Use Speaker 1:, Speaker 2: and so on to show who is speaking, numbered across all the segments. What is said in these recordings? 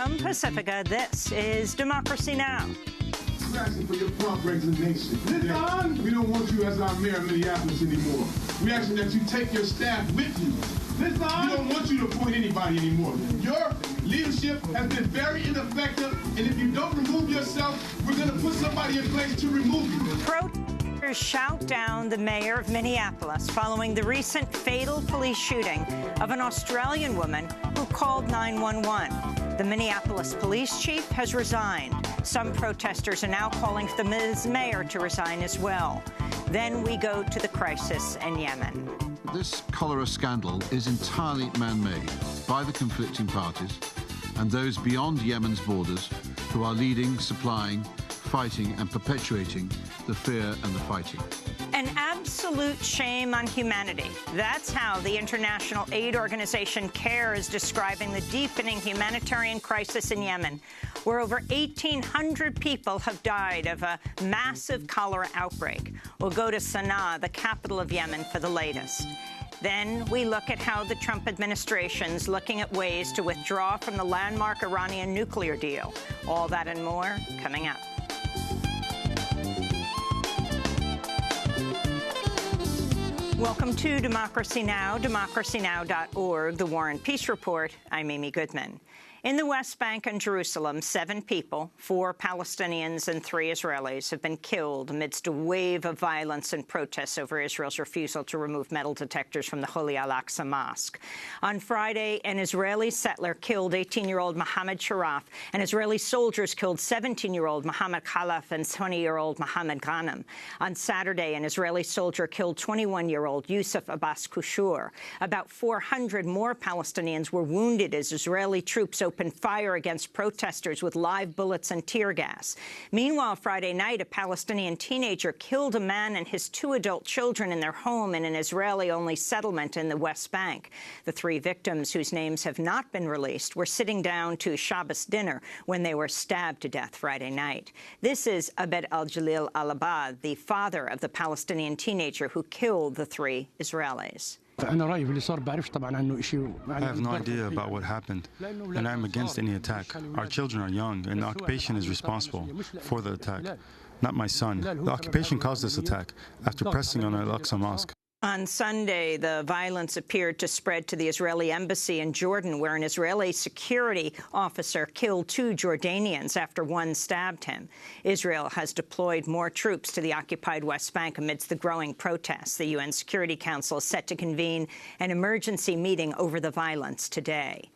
Speaker 1: From Pacifica, this is Democracy Now!
Speaker 2: We're asking for your prompt resignation. We don't want you as our mayor of Minneapolis anymore. We're asking that you take your staff with you. We don't want you to appoint anybody anymore. Your leadership has been very ineffective, and if you don't remove yourself, we're going to put somebody in place to remove you.
Speaker 1: Protesters shout down the mayor of Minneapolis following the recent fatal police shooting of an Australian woman who called 911. The Minneapolis police chief has resigned. Some protesters are now calling for the mayor to resign as well. Then we go to the crisis in Yemen.
Speaker 3: This cholera scandal is entirely man-made by the conflicting parties and those beyond Yemen's borders who are leading, supplying, fighting and perpetuating the fear and the fighting.
Speaker 1: An absolute shame on humanity. That's how the international aid organization CARE is describing the deepening humanitarian crisis in Yemen, where over 1,800 people have died of a massive cholera outbreak. We'll go to Sana'a, the capital of Yemen, for the latest. Then we look at how the Trump administration's looking at ways to withdraw from the landmark Iranian nuclear deal. All that and more coming up. Welcome to Democracy Now!, democracynow.org, The War and Peace Report. I'm Amy Goodman. In the West Bank and Jerusalem, 7 people, 4 Palestinians and 3 Israelis, have been killed amidst a wave of violence and protests over Israel's refusal to remove metal detectors from the Holy Al-Aqsa Mosque. On Friday, an Israeli settler killed 18-year-old Mohammed Sharaf, and Israeli soldiers killed 17-year-old Mohammed Khalaf and 20-year-old Mohammed Ghanem. On Saturday, an Israeli soldier killed 21-year-old Yusuf Abbas Kushur. About 400 more Palestinians were wounded as Israeli troops opened fire against protesters with live bullets and tear gas. Meanwhile, Friday night, a Palestinian teenager killed a man and his 2 adult children in their home in an Israeli-only settlement in the West Bank. The 3 victims, whose names have not been released, were sitting down to Shabbos dinner when they were stabbed to death Friday night. This is Abed al-Jalil al-Abad, the father of the Palestinian teenager who killed the 3 Israelis.
Speaker 4: I have no idea about what happened, and I'm against any attack. Our children are young, and the occupation is responsible for the attack, not my son. The occupation caused this attack after pressing on Al-Aqsa Mosque.
Speaker 1: On Sunday, the violence appeared to spread to the Israeli embassy in Jordan, where an Israeli security officer killed 2 Jordanians after one stabbed him. Israel has deployed more troops to the occupied West Bank amidst the growing protests. The UN Security Council is set to convene an emergency meeting over the violence today.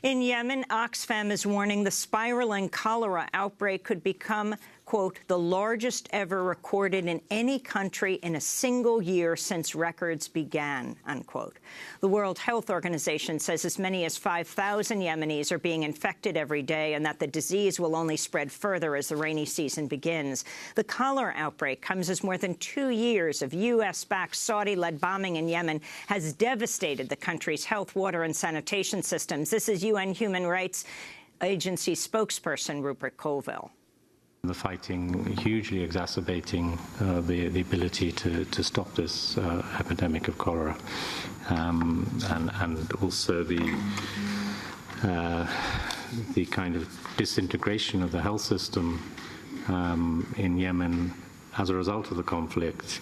Speaker 1: In Yemen, Oxfam is warning the spiraling cholera outbreak could become, quote, the largest ever recorded in any country in a single year since records began, unquote. The World Health Organization says as many as 5,000 Yemenis are being infected every day and that the disease will only spread further as the rainy season begins. The cholera outbreak comes as more than 2 years of U.S.-backed Saudi-led bombing in Yemen has devastated the country's health, water and sanitation systems. This is UN Human Rights Agency spokesperson Rupert Colville.
Speaker 5: The fighting hugely exacerbating the ability to stop this epidemic of cholera, and also the kind of disintegration of the health system in Yemen as a result of the conflict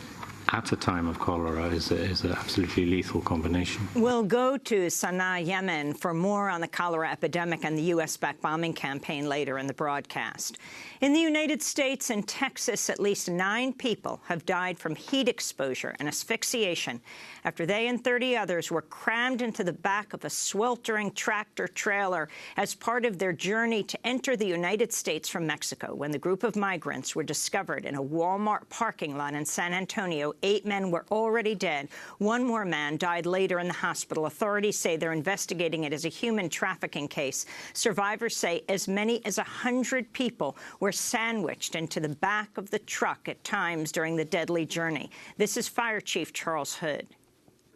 Speaker 5: at a time of cholera is an absolutely lethal combination.
Speaker 1: We'll go to Sana'a, Yemen, for more on the cholera epidemic and the U.S.-backed bombing campaign later in the broadcast. In the United States and Texas, at least 9 people have died from heat exposure and asphyxiation after they and 30 others were crammed into the back of a sweltering tractor trailer as part of their journey to enter the United States from Mexico. When the group of migrants were discovered in a Walmart parking lot in San Antonio, 8 men were already dead. 1 more man died later in the hospital. Authorities say they're investigating it as a human trafficking case. Survivors say as many as 100 people were sandwiched into the back of the truck at times during the deadly journey. This is Fire Chief Charles Hood.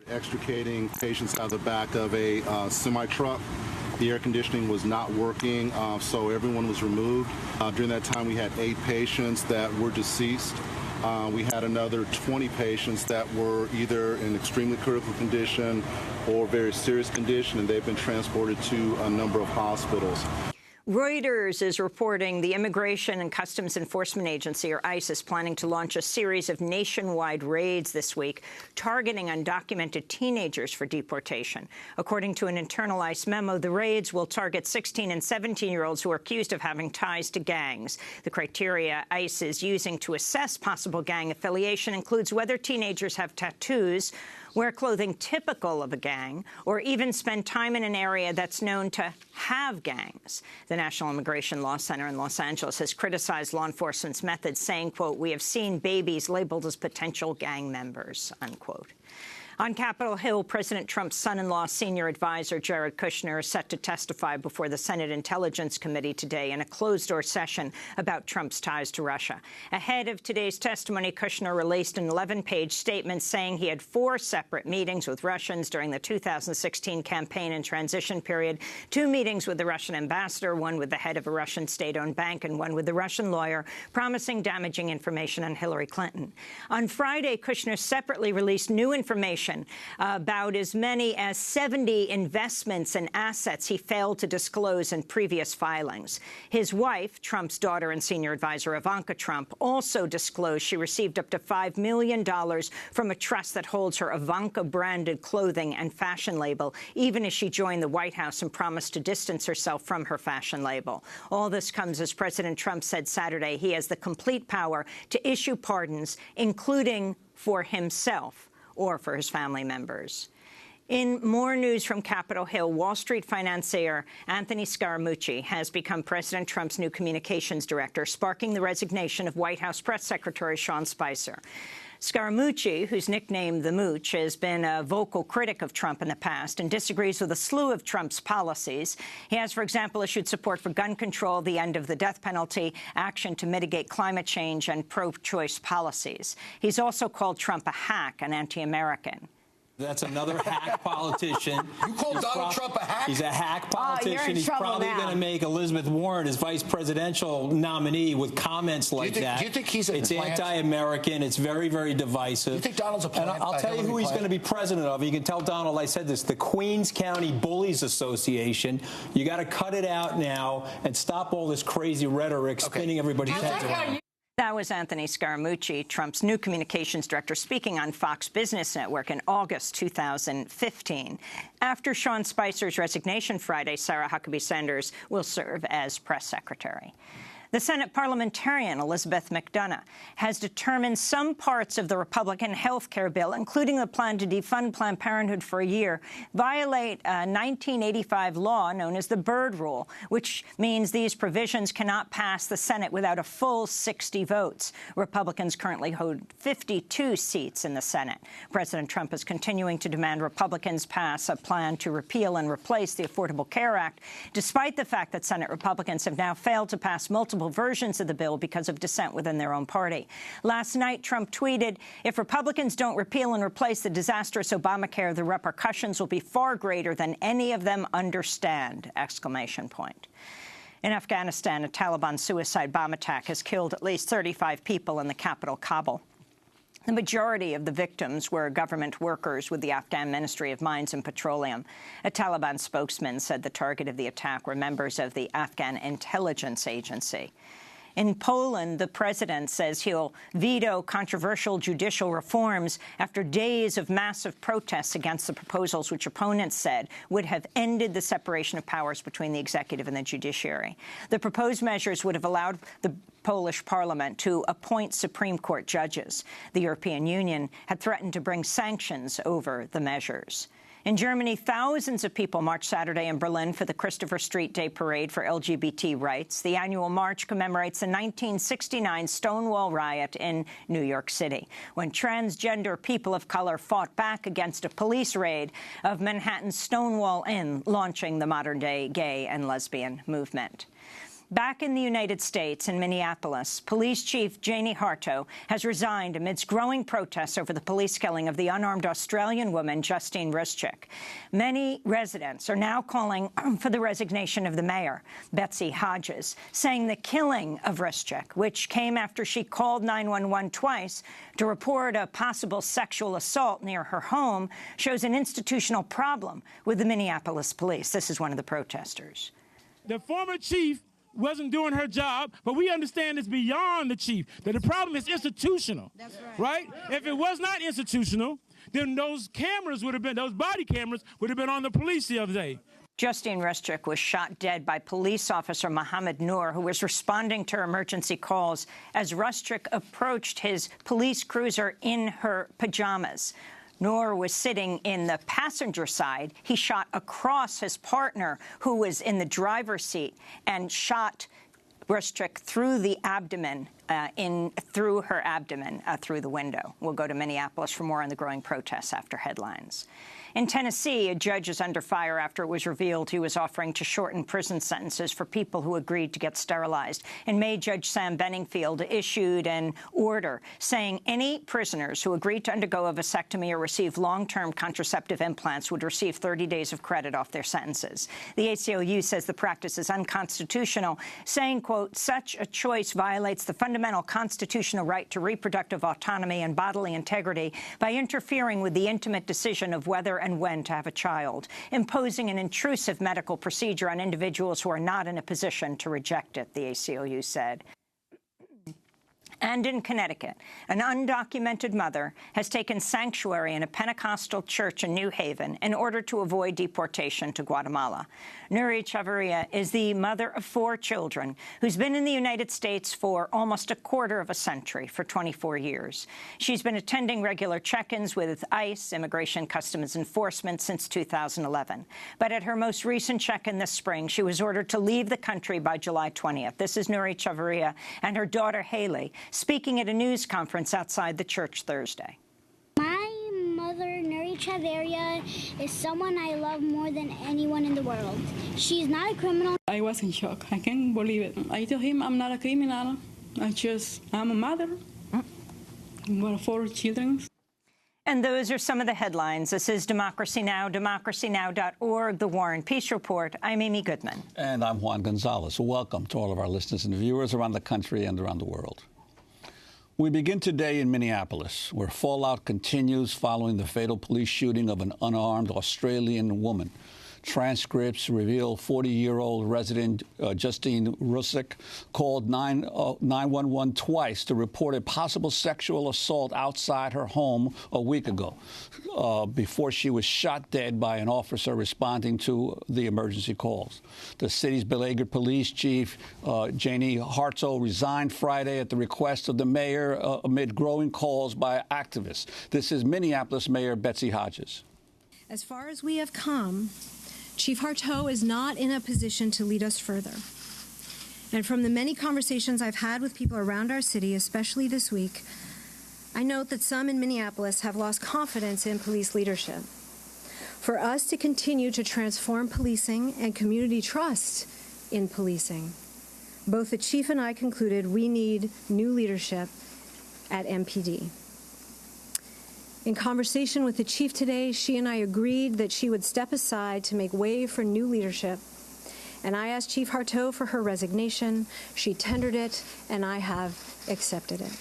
Speaker 6: Extricating patients out of the back of a semi-truck. The air conditioning was not working, so everyone was removed. During that time, we had 8 patients that were deceased. We had another 20 patients that were either in extremely critical condition or very serious condition, and they've been transported to a number of hospitals.
Speaker 1: Reuters is reporting the Immigration and Customs Enforcement Agency, or ICE, is planning to launch a series of nationwide raids this week, targeting undocumented teenagers for deportation. According to an internal ICE memo, the raids will target 16- and 17-year-olds who are accused of having ties to gangs. The criteria ICE is using to assess possible gang affiliation includes whether teenagers have tattoos, wear clothing typical of a gang, or even spend time in an area that's known to have gangs. The National Immigration Law Center in Los Angeles has criticized law enforcement's methods, saying, quote, "We have seen babies labeled as potential gang members," unquote. On Capitol Hill, President Trump's son-in-law, senior advisor Jared Kushner, is set to testify before the Senate Intelligence Committee today in a closed-door session about Trump's ties to Russia. Ahead of today's testimony, Kushner released an 11-page statement saying he had 4 separate meetings with Russians during the 2016 campaign and transition period, 2 meetings with the Russian ambassador, 1 with the head of a Russian state-owned bank, and 1 with the Russian lawyer, promising damaging information on Hillary Clinton. On Friday, Kushner separately released new information about as many as 70 investments and assets he failed to disclose in previous filings. His wife, Trump's daughter and senior advisor Ivanka Trump, also disclosed she received up to $5 million from a trust that holds her Ivanka-branded clothing and fashion label, even as she joined the White House and promised to distance herself from her fashion label. All this comes as President Trump said Saturday he has the complete power to issue pardons, including for himself or for his family members. In more news from Capitol Hill, Wall Street financier Anthony Scaramucci has become President Trump's new communications director, sparking the resignation of White House Press Secretary Sean Spicer. Scaramucci, who's nicknamed the Mooch, has been a vocal critic of Trump in the past and disagrees with a slew of Trump's policies. He has, for example, issued support for gun control, the end of the death penalty, action to mitigate climate change, and pro-choice policies. He's also called Trump a hack, an anti-American.
Speaker 7: That's another hack politician.
Speaker 8: You call Donald Trump a hack?
Speaker 7: He's a hack politician. He's probably going to make Elizabeth Warren his vice presidential nominee with comments like that.
Speaker 8: Do you think he's a
Speaker 7: It's
Speaker 8: plant?
Speaker 7: anti-American. It's very, very divisive.
Speaker 8: You think Donald's a plant?
Speaker 7: And I'll tell you who he's going to be president of. You can tell Donald I said this. The Queens County Bullies Association. You got to cut it out now and stop all this crazy rhetoric spinning everybody's heads around.
Speaker 1: That was Anthony Scaramucci, Trump's new communications director, speaking on Fox Business Network in August 2015. After Sean Spicer's resignation Friday, Sarah Huckabee Sanders will serve as press secretary. The Senate parliamentarian Elizabeth McDonough has determined some parts of the Republican health care bill, including the plan to defund Planned Parenthood for a year, violate a 1985 law known as the Byrd Rule, which means these provisions cannot pass the Senate without a full 60 votes. Republicans currently hold 52 seats in the Senate. President Trump is continuing to demand Republicans pass a plan to repeal and replace the Affordable Care Act, despite the fact that Senate Republicans have now failed to pass multiple versions of the bill because of dissent within their own party. Last night, Trump tweeted, "If Republicans don't repeal and replace the disastrous Obamacare, the repercussions will be far greater than any of them understand!" Exclamation point. In Afghanistan, a Taliban suicide bomb attack has killed at least 35 people in the capital, Kabul. The majority of the victims were government workers with the Afghan Ministry of Mines and Petroleum. A Taliban spokesman said the target of the attack were members of the Afghan intelligence agency. In Poland, the president says he'll veto controversial judicial reforms after days of massive protests against the proposals which opponents said would have ended the separation of powers between the executive and the judiciary. The proposed measures would have allowed the Polish parliament to appoint Supreme Court judges. The European Union had threatened to bring sanctions over the measures. In Germany, thousands of people marched Saturday in Berlin for the Christopher Street Day Parade for LGBT rights. The annual march commemorates the 1969 Stonewall riot in New York City, when transgender people of color fought back against a police raid of Manhattan's Stonewall Inn, launching the modern-day gay and lesbian movement. Back in the United States, in Minneapolis, Police Chief Janie Harto has resigned amidst growing protests over the police killing of the unarmed Australian woman, Justine Ruszczyk. Many residents are now calling for the resignation of the mayor, Betsy Hodges, saying the killing of Ruszczyk, which came after she called 911 twice to report a possible sexual assault near her home, shows an institutional problem with the Minneapolis police. This is one of the protesters.
Speaker 9: The former chief wasn't doing her job, but we understand it's beyond the chief, that the problem is institutional. That's right. If it was not institutional, then those cameras would have been, those body cameras would have been on the police the other day.
Speaker 1: Justine Rustrick was shot dead by police officer Mohammed Noor, who was responding to emergency calls as Rustrick approached his police cruiser in her pajamas. Noor was sitting in the passenger side. He shot across his partner, who was in the driver's seat, and shot Rustrick through the abdomen, through her abdomen, through the window. We'll go to Minneapolis for more on the growing protests after headlines. In Tennessee, a judge is under fire after it was revealed he was offering to shorten prison sentences for people who agreed to get sterilized. In May, Judge Sam Benningfield issued an order saying any prisoners who agreed to undergo a vasectomy or receive long-term contraceptive implants would receive 30 days of credit off their sentences. The ACLU says the practice is unconstitutional, saying, quote, such a choice violates the fundamental constitutional right to reproductive autonomy and bodily integrity by interfering with the intimate decision of whether and when to have a child, imposing an intrusive medical procedure on individuals who are not in a position to reject it, the ACLU said. And in Connecticut, an undocumented mother has taken sanctuary in a Pentecostal church in New Haven in order to avoid deportation to Guatemala. Nuri Chavarria is the mother of 4 children who's been in the United States for almost a quarter of a century, for 24 years. She's been attending regular check-ins with ICE, Immigration Customs Enforcement, since 2011. But at her most recent check-in this spring, she was ordered to leave the country by July 20th. This is Nuri Chavarria and her daughter, Haley, speaking at a news conference outside the church Thursday.
Speaker 10: My mother, Nuri Chavarria, is someone I love more than anyone in the world. She's not a criminal.
Speaker 11: I was in shock. I can't believe it. I told him I'm not a criminal. I'm a mother. With 4 children.
Speaker 1: And those are some of the headlines. This is Democracy Now!, democracynow.org, The War and Peace Report. I'm Amy Goodman.
Speaker 12: And I'm Juan Gonzalez. Welcome to all of our listeners and viewers around the country and around the world. We begin today in Minneapolis, where fallout continues following the fatal police shooting of an unarmed Australian woman. Transcripts reveal 40-year-old resident Justine Russick called 911 twice to report a possible sexual assault outside her home a week ago, before she was shot dead by an officer responding to the emergency calls. The city's beleaguered police chief, Janie Hartsoe, resigned Friday at the request of the mayor amid growing calls by activists. This is Minneapolis Mayor Betsy Hodges.
Speaker 13: As far as we have come, Chief Hartsoe is not in a position to lead us further. And from the many conversations I've had with people around our city, especially this week, I note that some in Minneapolis have lost confidence in police leadership. For us to continue to transform policing and community trust in policing, both the chief and I concluded we need new leadership at MPD. In conversation with the chief today, she and I agreed that she would step aside to make way for new leadership. And I asked Chief Hartsoe for her resignation. She tendered it, and I have accepted it.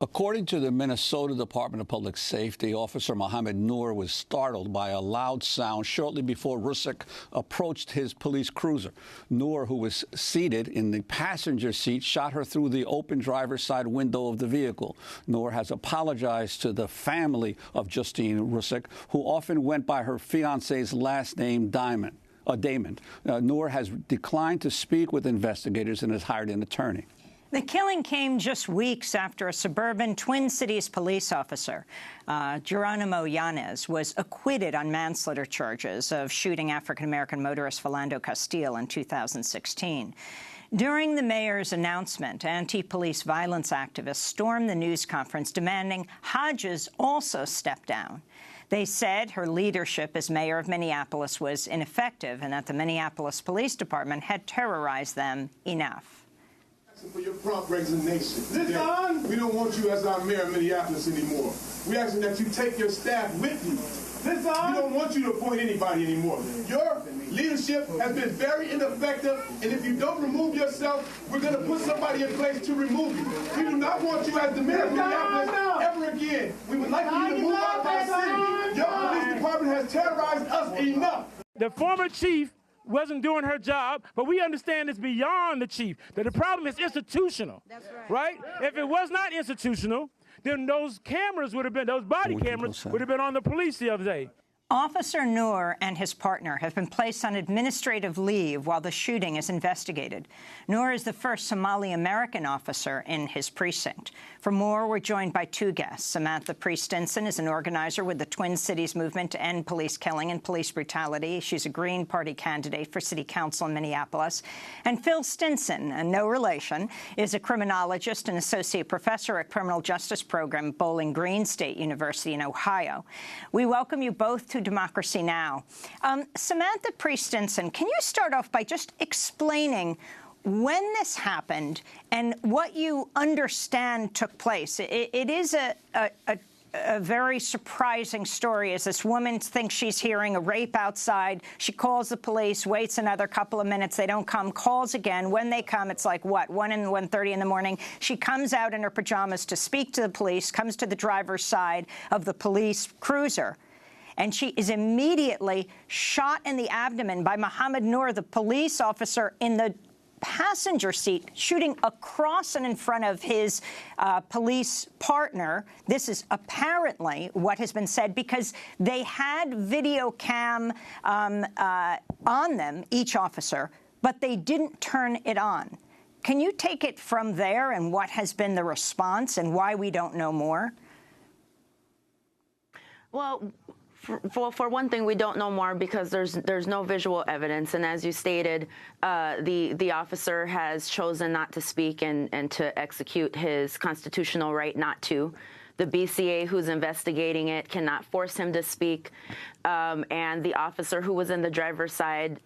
Speaker 12: According to the Minnesota Department of Public Safety, Officer Mohammed Noor was startled by a loud sound shortly before Russick approached his police cruiser. Noor, who was seated in the passenger seat, shot her through the open driver's side window of the vehicle. Noor has apologized to the family of Justine Russick, who often went by her fiancé's last name, Damon. Noor has declined to speak with investigators and has hired an attorney.
Speaker 1: The killing came just weeks after a suburban Twin Cities police officer, Geronimo Yanez, was acquitted on manslaughter charges of shooting African-American motorist Philando Castile in 2016. During the mayor's announcement, anti-police violence activists stormed the news conference demanding Hodges also step down. They said her leadership as mayor of Minneapolis was ineffective and that the Minneapolis Police Department had terrorized them enough.
Speaker 2: For your prompt resignation. Listen, we don't want you as our mayor of Minneapolis anymore. We're asking that you take your staff with you. Listen, we don't want you to appoint anybody anymore. Your leadership has been very ineffective, and if you don't remove yourself, we're going to put somebody in place to remove you. We do not want you as the mayor of Minneapolis ever again. We would like you to move out of our city. Your police department has terrorized us enough.
Speaker 9: The former chief wasn't doing her job, but we understand it's beyond the chief, that the problem is institutional. That's right. If it was not institutional, then those cameras would have been, those body cameras would have been on the police the other day.
Speaker 1: Officer Noor and his partner have been placed on administrative leave while the shooting is investigated. Noor is the first Somali-American officer in his precinct. For more, we're joined by two guests. Samantha Priest-Stinson is an organizer with the Twin Cities movement to end police killing and police brutality. She's a Green Party candidate for City Council in Minneapolis. And Phil Stinson, no relation, is a criminologist and associate professor at Criminal Justice Program at Bowling Green State University in Ohio. We welcome you both to Democracy Now! Samantha Priest-Stinson, can you start off by just explaining when this happened and what you understand took place? It is a very surprising story as this woman thinks she's hearing a rape outside. She calls the police, waits another couple of minutes. They don't come, calls again. When they come, it's like, what, 1:30 in the morning. She comes out in her pajamas to speak to the police, comes to the driver's side of the police cruiser, and she is immediately shot in the abdomen by Mohammed Noor, the police officer in the passenger seat, shooting across and in front of his police partner. This is apparently what has been said, because they had video cam on them, each officer, but they didn't turn it on. Can you take it from there and what has been the response and why we don't know more?
Speaker 14: Well, for one thing, we don't know more because there's no visual evidence, and as you stated, the officer has chosen not to speak and to execute his constitutional right not to. The BCA, who's investigating it, cannot force him to speak, and the officer who was in the driver's side,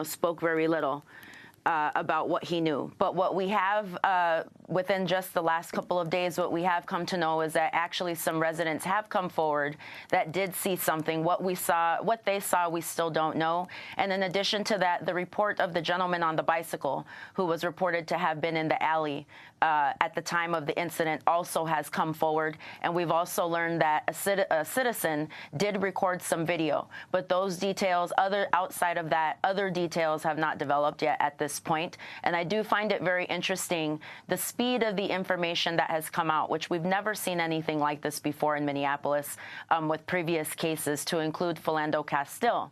Speaker 14: spoke very little about what he knew. But what we have within just the last couple of days, what we have come to know is that actually some residents have come forward that did see something. What they saw, we still don't know. And in addition to that, the report of the gentleman on the bicycle who was reported to have been in the alley at the time of the incident also has come forward. And we've also learned that a citizen did record some video. But those details, outside of that, other details have not developed yet at this point. And I do find it very interesting, the speed of the information that has come out, which we've never seen anything like this before in Minneapolis with previous cases, to include Philando Castile.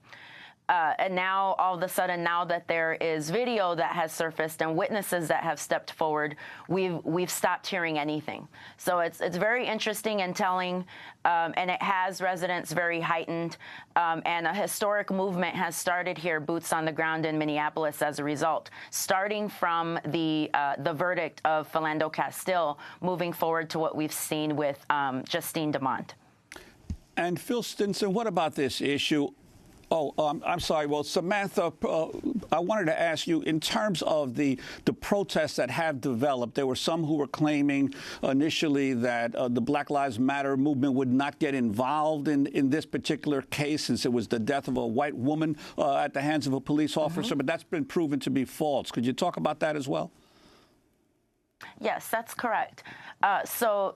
Speaker 14: And now, all of a sudden, now that there is video that has surfaced and witnesses that have stepped forward, we've stopped hearing anything. So it's very interesting and telling, and it has residents very heightened. And a historic movement has started here, boots on the ground in Minneapolis, as a result, starting from the verdict of Philando Castile, moving forward to what we've seen with Justine DeMont.
Speaker 12: And Phil Stinson, what about this issue? I'm sorry. Well, Samantha, I wanted to ask you, in terms of the protests that have developed, there were some who were claiming initially that the Black Lives Matter movement would not get involved in this particular case, since it was the death of a white woman at the hands of a police officer. But that's been proven to be false. Could you talk about that as well?
Speaker 14: Yes, that's correct. So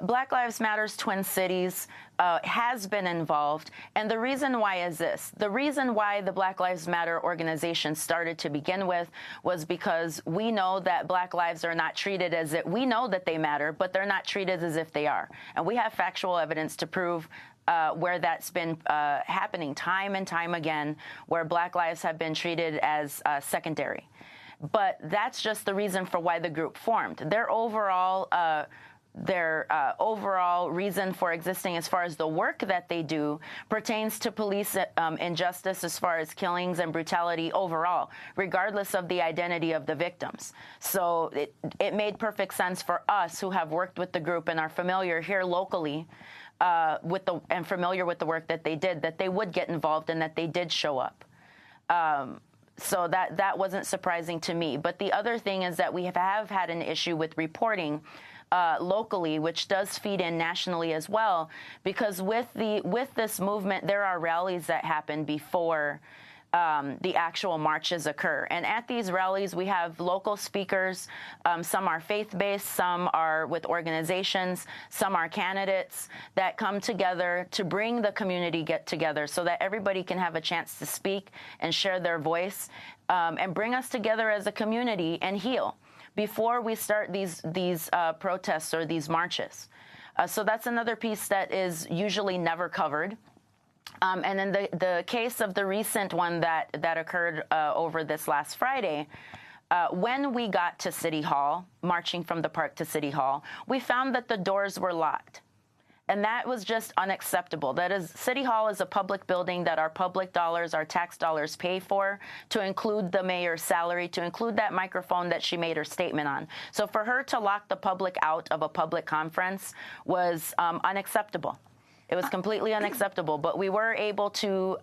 Speaker 14: Black Lives Matter's Twin Cities has been involved. And the reason why is this. The reason why the Black Lives Matter organization started to begin with was because we know that Black lives are not treated as if, we know that they matter, but they're not treated as if they are. And we have factual evidence to prove where that's been happening time and time again, where Black lives have been treated as secondary. But that's just the reason for why the group formed. Their overall reason for existing, as far as the work that they do, pertains to police injustice, as far as killings and brutality overall, regardless of the identity of the victims. So it made perfect sense for us, who have worked with the group and are familiar here locally and familiar with the work that they did, that they would get involved and that they did show up. So that wasn't surprising to me. But the other thing is that we have had an issue with reporting locally, which does feed in nationally as well, because with this movement, there are rallies that happen before the actual marches occur. And at these rallies, we have local speakers. Some are faith-based, some are with organizations, some are candidates that come together to bring the community get together so that everybody can have a chance to speak and share their voice and bring us together as a community and heal before we start these protests or these marches. So that's another piece that is usually never covered. And then the case of the recent one that occurred over this last Friday, when we got to City Hall, marching from the park to City Hall, we found that the doors were locked. And that was just unacceptable. That is, City Hall is a public building that our public dollars, our tax dollars pay for, to include the mayor's salary, to include that microphone that she made her statement on. So for her to lock the public out of a public conference was unacceptable. It was completely unacceptable, but we were able to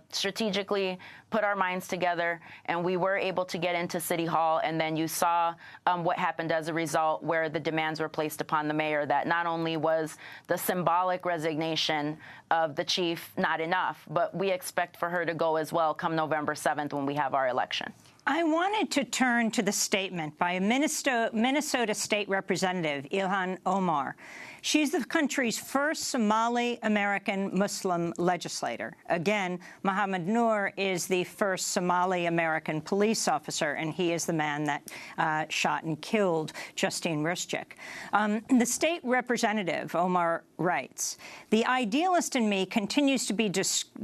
Speaker 14: strategically put our minds together, and we were able to get into City Hall, and then you saw what happened as a result, where the demands were placed upon the mayor that not only was the symbolic resignation of the chief not enough, but we expect for her to go as well come November 7th when we have our election.
Speaker 1: I wanted to turn to the statement by a Minnesota State Representative, Ilhan Omar. She's the country's first Somali-American Muslim legislator. Again, Mohammed Noor is the first Somali-American police officer, and he is the man that shot and killed Justine Rischick. The state representative, Omar, writes, "The idealist in me continues to be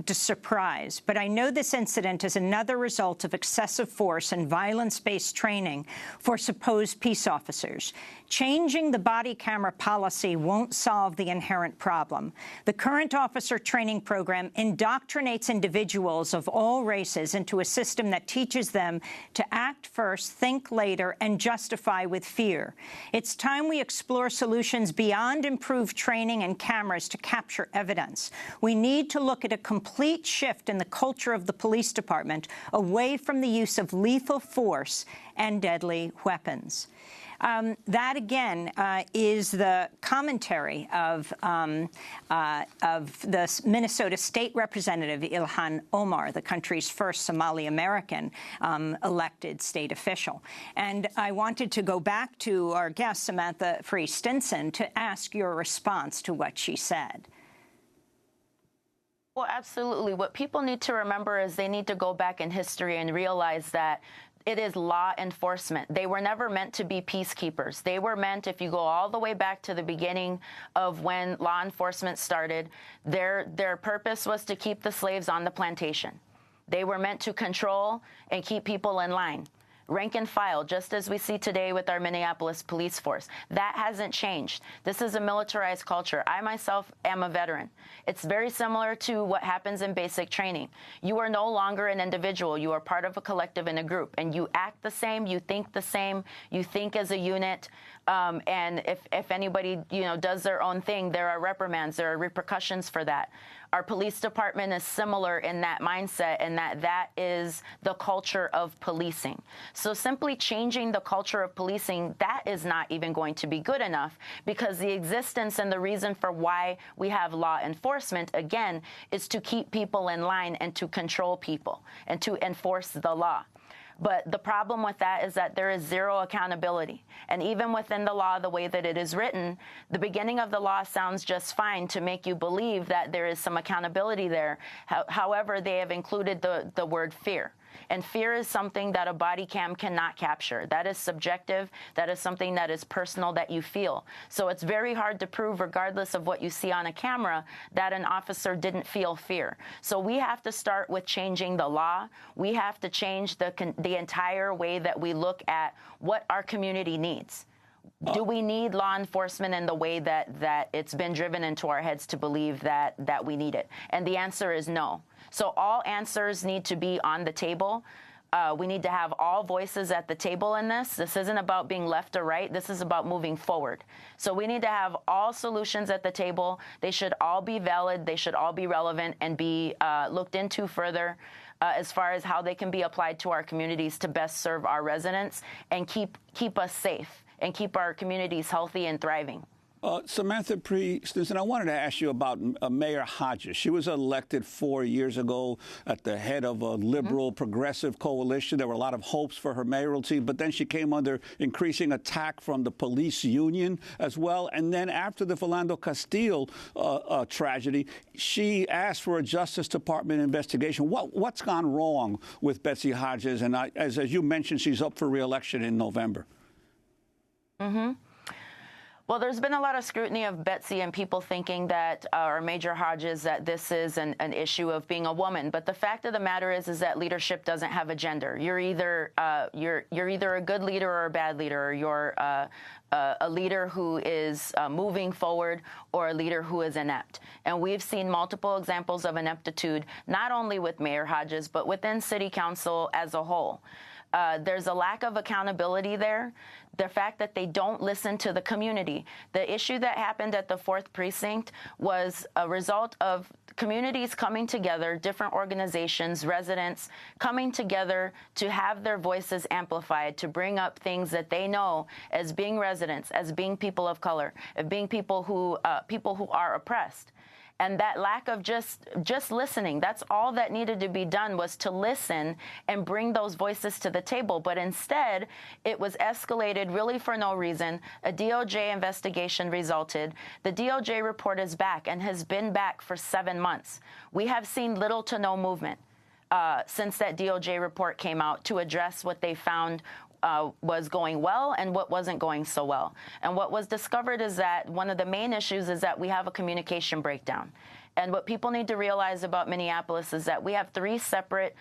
Speaker 1: surprised, but I know this incident is another result of excessive force and violence-based training for supposed peace officers. Changing the body camera policy won't solve the inherent problem. The current officer training program indoctrinates individuals of all races into a system that teaches them to act first, think later, and justify with fear. It's time we explore solutions beyond improved training and cameras to capture evidence. We need to look at a complete shift in the culture of the police department away from the use of lethal force and deadly weapons." That, again, is the commentary of the Minnesota State Representative Ilhan Omar, the country's first Somali-American elected state official. And I wanted to go back to our guest, Samantha Free Stinson, to ask your response to what she said.
Speaker 14: Well, absolutely. What people need to remember is they need to go back in history and realize that it is law enforcement. They were never meant to be peacekeepers. They were meant, if you go all the way back to the beginning of when law enforcement started, their purpose was to keep the slaves on the plantation. They were meant to control and keep people in line. Rank and file, just as we see today with our Minneapolis police force. That hasn't changed. This is a militarized culture. I myself am a veteran. It's very similar to what happens in basic training. You are no longer an individual. You are part of a collective in a group, and you act the same, you think the same, you think as a unit. And if anybody does their own thing, there are reprimands, there are repercussions for that. Our police department is similar in that mindset, and that is the culture of policing. So simply changing the culture of policing, that is not even going to be good enough, because the existence and the reason for why we have law enforcement, again, is to keep people in line and to control people and to enforce the law. But the problem with that is that there is zero accountability. And even within the law, the way that it is written, the beginning of the law sounds just fine to make you believe that there is some accountability there. However, they have included the word fear. And fear is something that a body cam cannot capture. That is subjective. That is something that is personal, that you feel. So it's very hard to prove, regardless of what you see on a camera, that an officer didn't feel fear. So we have to start with changing the law. We have to change the entire way that we look at what our community needs. Do we need law enforcement in the way that it's been driven into our heads to believe that we need it? And the answer is no. So all answers need to be on the table. We need to have all voices at the table in this. This isn't about being left or right. This is about moving forward. So we need to have all solutions at the table. They should all be valid. They should all be relevant and be looked into further as far as how they can be applied to our communities to best serve our residents and keep us safe and keep our communities healthy and thriving.
Speaker 12: Samantha Stinson, I wanted to ask you about Mayor Hodges. She was elected 4 years ago at the head of a liberal progressive coalition. There were a lot of hopes for her mayoralty, but then she came under increasing attack from the police union as well. And then after the Philando Castile tragedy, she asked for a Justice Department investigation. What's gone wrong with Betsy Hodges? And as you mentioned, she's up for re-election in November.
Speaker 14: Well, there's been a lot of scrutiny of Betsy and people thinking that, or Major Hodges, that this is an issue of being a woman. But the fact of the matter is that leadership doesn't have a gender. You're either a good leader or a bad leader. Or you're a leader who is moving forward or a leader who is inept. And we've seen multiple examples of ineptitude, not only with Mayor Hodges, but within City Council as a whole. There's a lack of accountability there. The fact that they don't listen to the community. The issue that happened at the 4th Precinct was a result of communities coming together, different organizations, residents coming together to have their voices amplified, to bring up things that they know as being residents, as being people of color, as being people who are oppressed. And that lack of just listening, that's all that needed to be done, was to listen and bring those voices to the table. But instead, it was escalated really for no reason. A DOJ investigation resulted. The DOJ report is back and has been back for 7 months. We have seen little to no movement since that DOJ report came out to address what they found was going well and what wasn't going so well. And what was discovered is that one of the main issues is that we have a communication breakdown. And what people need to realize about Minneapolis is that we have 3 separate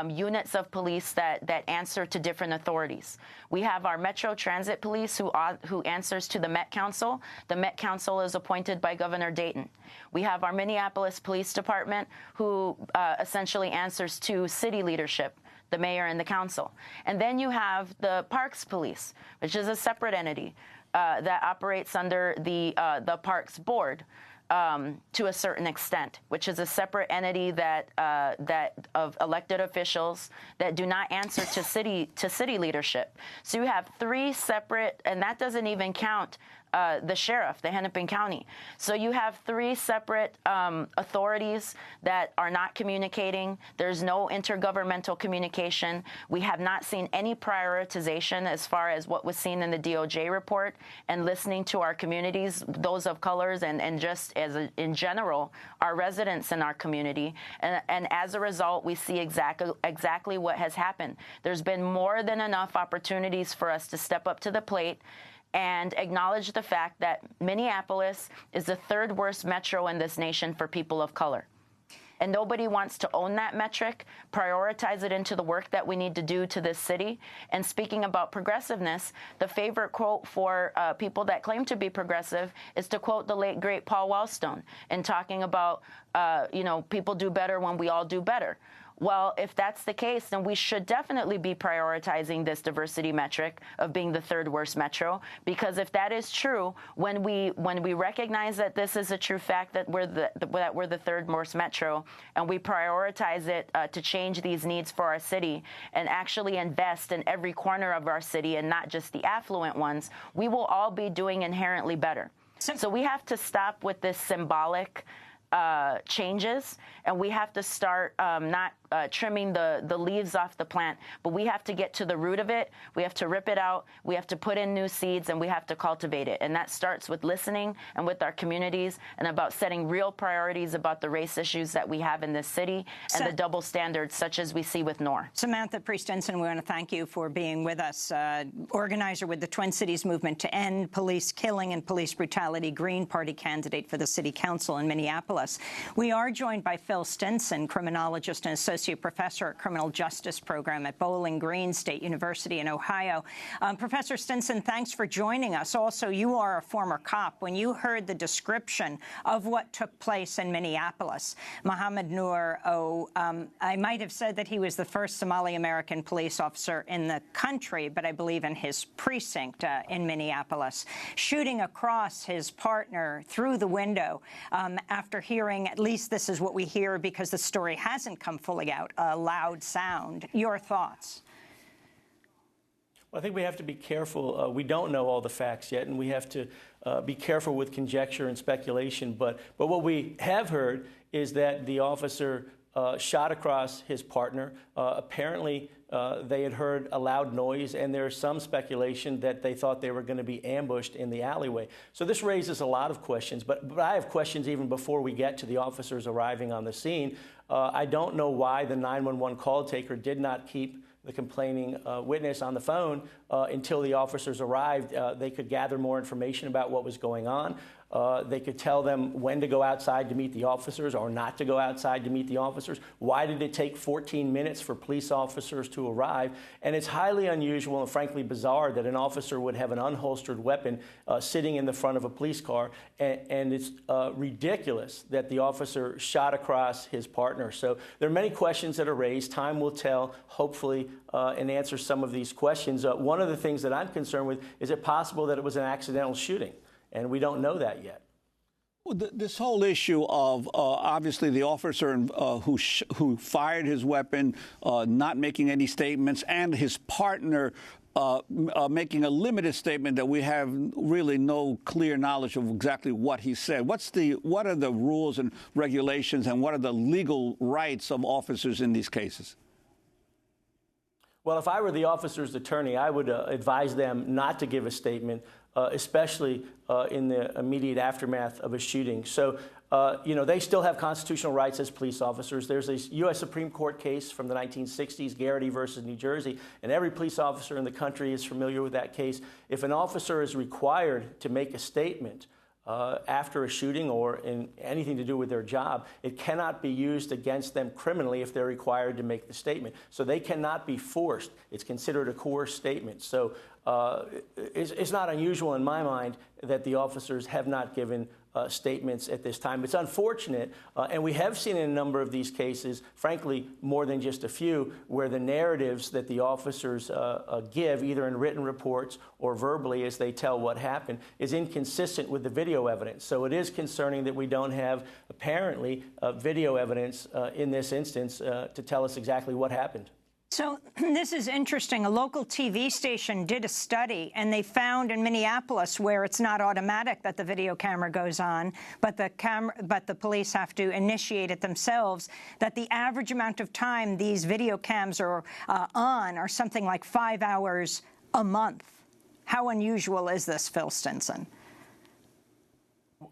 Speaker 14: units of police that answer to different authorities. We have our Metro Transit Police who answers to the Met Council. The Met Council is appointed by Governor Dayton. We have our Minneapolis Police Department who essentially answers to city leadership, the mayor and the council. And then you have the Parks Police, which is a separate entity that operates under the Parks Board to a certain extent, which is a separate entity that of elected officials that do not answer to city leadership. So you have 3 separate, and that doesn't even count the sheriff, the Hennepin County. So you have 3 separate authorities that are not communicating. There's no intergovernmental communication. We have not seen any prioritization as far as what was seen in the DOJ report and listening to our communities, those of colors, and just in general, our residents in our community. And as a result, we see exactly what has happened. There's been more than enough opportunities for us to step up to the plate and acknowledge the fact that Minneapolis is the 3rd worst metro in this nation for people of color. And nobody wants to own that metric, prioritize it into the work that we need to do to this city. And speaking about progressiveness, the favorite quote for people that claim to be progressive is to quote the late, great Paul Wellstone in talking about, people do better when we all do better. Well, if that's the case, then we should definitely be prioritizing this diversity metric of being the 3rd worst metro, because if that is true, when we recognize that this is a true fact that we're the 3rd worst metro, and we prioritize it to change these needs for our city and actually invest in every corner of our city and not just the affluent ones, we will all be doing inherently better. So we have to stop with this symbolic changes, and we have to start not trimming the leaves off the plant, but we have to get to the root of it. We have to rip it out. We have to put in new seeds, and we have to cultivate it. And that starts with listening and with our communities and about setting real priorities about the race issues that we have in this city and the double standards such as we see with NOR.
Speaker 1: Samantha Stinson, we want to thank you for being with us, organizer with the Twin Cities Movement to End Police Killing and Police Brutality, Green Party candidate for the City Council in Minneapolis. We are joined by Phil Stinson, criminologist and associate professor at Criminal Justice Program at Bowling Green State University in Ohio. Professor Stinson, thanks for joining us. Also, you are a former cop. When you heard the description of what took place in Minneapolis, Mohammed Noor, I might have said that he was the first Somali-American police officer in the country, but I believe in his precinct in Minneapolis, shooting across his partner through the window after hearing, at least this is what we hear because the story hasn't come fully out, a loud sound. Your thoughts?
Speaker 15: Well, I think we have to be careful. We don't know all the facts yet, and we have to be careful with conjecture and speculation. But what we have heard is that the officer shot across his partner. Apparently, they had heard a loud noise, and there's some speculation that they thought they were going to be ambushed in the alleyway. So this raises a lot of questions, but I have questions even before we get to the officers arriving on the scene. I don't know why the 911 call taker did not keep the complaining witness on the phone until the officers arrived. They could gather more information about what was going on. They could tell them when to go outside to meet the officers or not to go outside to meet the officers. Why did it take 14 minutes for police officers to arrive? And it's highly unusual and frankly bizarre that an officer would have an unholstered weapon sitting in the front of a police car. And it's ridiculous that the officer shot across his partner. So there are many questions that are raised. Time will tell, hopefully, and answer some of these questions. One of the things that I'm concerned with, is it possible that it was an accidental shooting? And we don't know that yet.
Speaker 12: Well, this whole issue of obviously the officer who fired his weapon not making any statements, and his partner making a limited statement that we have really no clear knowledge of exactly what he said. What are the rules and regulations, and what are the legal rights of officers in these cases?
Speaker 15: Well, if I were the officer's attorney, I would advise them not to give a statement, especially in the immediate aftermath of a shooting. So, they still have constitutional rights as police officers. There's a U.S. Supreme Court case from the 1960s, Garrity versus New Jersey, and every police officer in the country is familiar with that case. If an officer is required to make a statement after a shooting or in anything to do with their job, it cannot be used against them criminally if they're required to make the statement. So they cannot be forced. It's considered a coerced statement. So it's not unusual in my mind that the officers have not given statements at this time. It's unfortunate, and we have seen in a number of these cases, frankly, more than just a few, where the narratives that the officers give, either in written reports or verbally as they tell what happened, is inconsistent with the video evidence. So it is concerning that we don't have, apparently, video evidence in this instance to tell us exactly what happened.
Speaker 1: So this is interesting. A local TV station did a study, and they found in Minneapolis, where it's not automatic that the video camera goes on, but the police have to initiate it themselves, that the average amount of time these video cams are on are something like 5 hours a month. How unusual is this, Phil Stinson?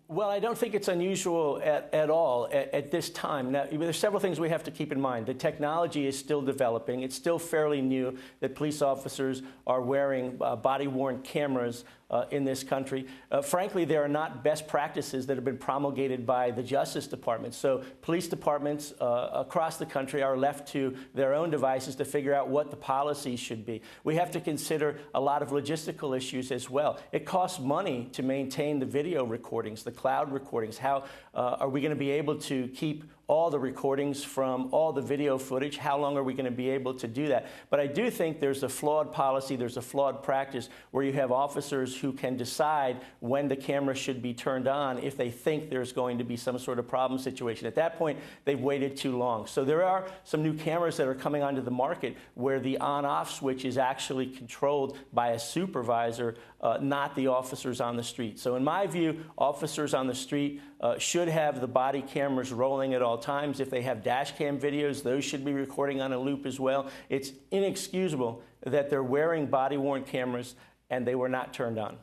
Speaker 15: Well, I don't think it's unusual at all at this time. Now, there's several things we have to keep in mind. The technology is still developing. It's still fairly new that police officers are wearing body-worn cameras in this country. Frankly, there are not best practices that have been promulgated by the Justice Department. So police departments across the country are left to their own devices to figure out what the policies should be. We have to consider a lot of logistical issues as well. It costs money to maintain the video recordings, the cloud recordings. How are we going to be able to keep all the recordings from all the video footage? How long are we going to be able to do that? But I do think there's a flawed policy, there's a flawed practice where you have officers who can decide when the camera should be turned on if they think there's going to be some sort of problem situation. At that point, they've waited too long. So there are some new cameras that are coming onto the market where the on-off switch is actually controlled by a supervisor, not the officers on the street. So in my view, officers on the street should have the body cameras rolling at all times. If they have dash cam videos, those should be recording on a loop as well. It's inexcusable that they're wearing body-worn cameras and they were not turned on.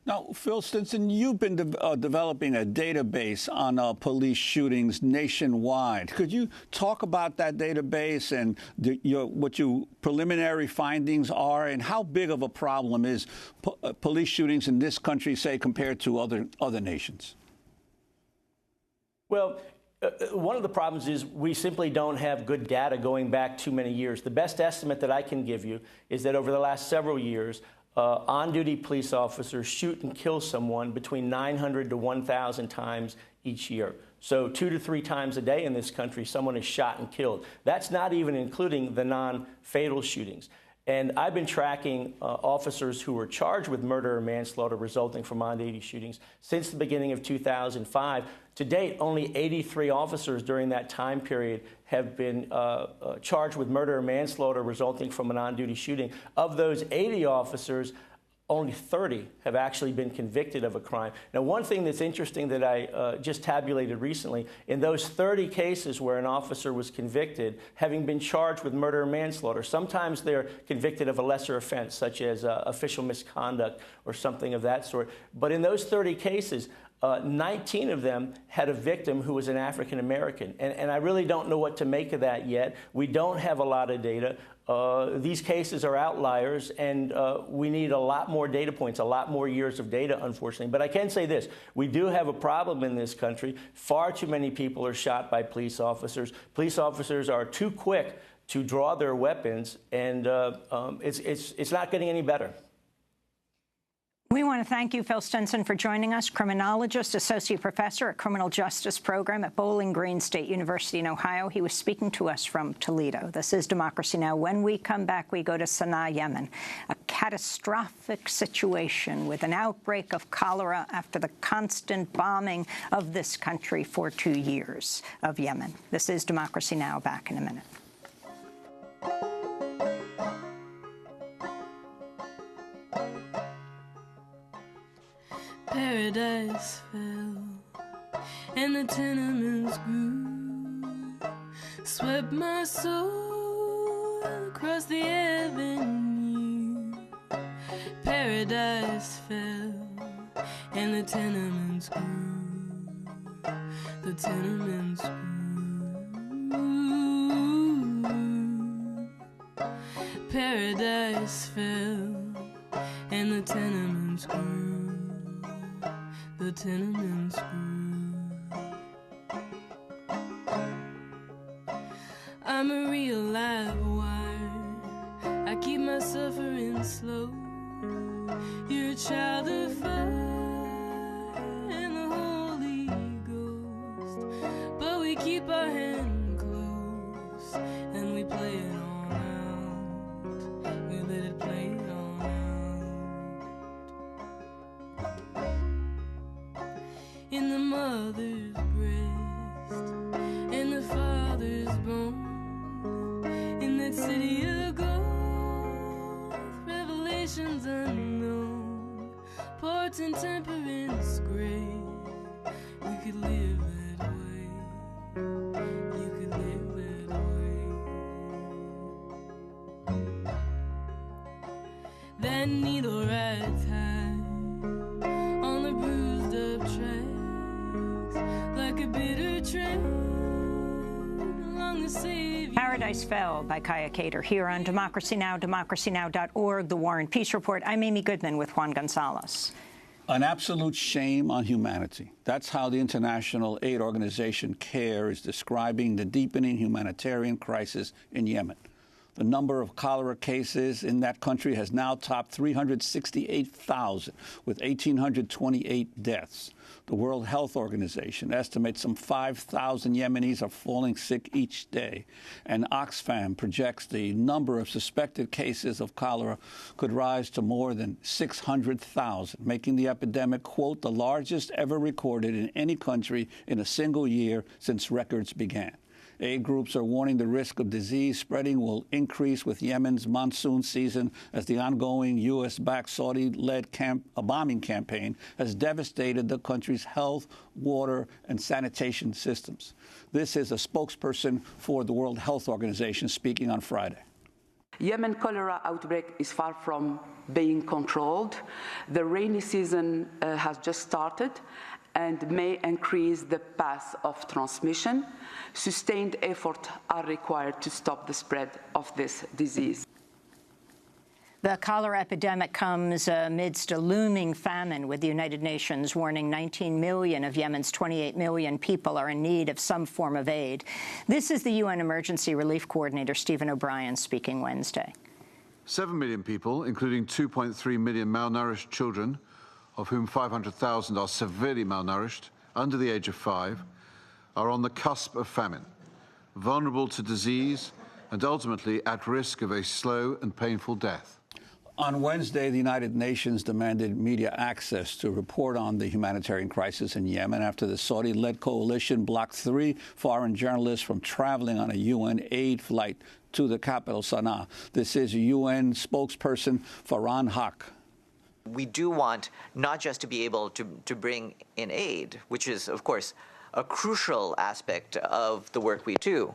Speaker 12: Now, Phil Stinson, you've been developing a database on police shootings nationwide. Could you talk about that database and what your preliminary findings are, and how big of a problem is police shootings in this country, say, compared to other nations?
Speaker 15: Well, one of the problems is we simply don't have good data going back too many years. The best estimate that I can give you is that over the last several years, on-duty police officers shoot and kill someone between 900 to 1,000 times each year. So 2 to 3 times a day in this country, someone is shot and killed. That's not even including the non-fatal shootings. And I've been tracking officers who were charged with murder or manslaughter resulting from on-duty shootings since the beginning of 2005. To date, only 83 officers during that time period have been charged with murder or manslaughter resulting from an on-duty shooting. Of those 80 officers, only 30 have actually been convicted of a crime. Now, one thing that's interesting that I just tabulated recently, in those 30 cases where an officer was convicted, having been charged with murder or manslaughter, sometimes they're convicted of a lesser offense, such as official misconduct or something of that sort. But in those 30 cases, 19 of them had a victim who was an African American. And I really don't know what to make of that yet. We don't have a lot of data. These cases are outliers, and we need a lot more data points, a lot more years of data, unfortunately. But I can say this. We do have a problem in this country. Far too many people are shot by police officers. Police officers are too quick to draw their weapons, and it's not getting any better.
Speaker 1: We want to thank you, Phil Stinson, for joining us, criminologist, associate professor at criminal justice program at Bowling Green State University in Ohio. He was speaking to us from Toledo. This is Democracy Now! When we come back, we go to Sana'a, Yemen, a catastrophic situation with an outbreak of cholera after the constant bombing of this country for 2 years of Yemen. This is Democracy Now! Back in a minute.
Speaker 16: Paradise fell, and the tenements grew, swept my soul across the avenue. Paradise fell, and the tenements grew, the tenements grew. Paradise fell, and the tenements grew. The tenements grew. I'm a real live wire. I keep my suffering slow. You're a child of fire and the Holy Ghost. But we keep our hand close and we play it on out. We let it play it on. In the mother's breast, in the father's bone, in that city of gold, revelations unknown, ports and temperance gray. We could live that way. You could live that way. That needle right high on the bruised up track, like a bitter train along the Savior.
Speaker 1: Paradise Fell by Kaya Cater here on Democracy Now!, DemocracyNow.org, The War and Peace Report. I'm Amy Goodman with Juan Gonzalez.
Speaker 12: An absolute shame on humanity. That's how the international aid organization CARE is describing the deepening humanitarian crisis in Yemen. The number of cholera cases in that country has now topped 368,000, with 1,828 deaths. The World Health Organization estimates some 5,000 Yemenis are falling sick each day. And Oxfam projects the number of suspected cases of cholera could rise to more than 600,000, making the epidemic, quote, the largest ever recorded in any country in a single year since records began. Aid groups are warning the risk of disease spreading will increase with Yemen's monsoon season as the ongoing U.S.-backed Saudi-led bombing campaign has devastated the country's health, water, and sanitation systems. This is a spokesperson for the World Health Organization speaking on Friday.
Speaker 17: Yemen cholera outbreak is far from being controlled. The rainy season has just started and may increase the path of transmission. Sustained efforts are required to stop the spread of this disease.
Speaker 1: The cholera epidemic comes amidst a looming famine, with the United Nations warning 19 million of Yemen's 28 million people are in need of some form of aid. This is the UN Emergency Relief Coordinator, Stephen O'Brien, speaking Wednesday.
Speaker 3: 7 million people, including 2.3 million malnourished children, of whom 500,000 are severely malnourished, under the age of 5, are on the cusp of famine, vulnerable to disease and ultimately at risk of a slow and painful death.
Speaker 12: On Wednesday, the United Nations demanded media access to report on the humanitarian crisis in Yemen after the Saudi-led coalition blocked 3 foreign journalists from traveling on a UN aid flight to the capital, Sana'a. This is UN spokesperson Farhan Haq.
Speaker 18: We do want not just to be able to bring in aid, which is, of course, a crucial aspect of the work we do,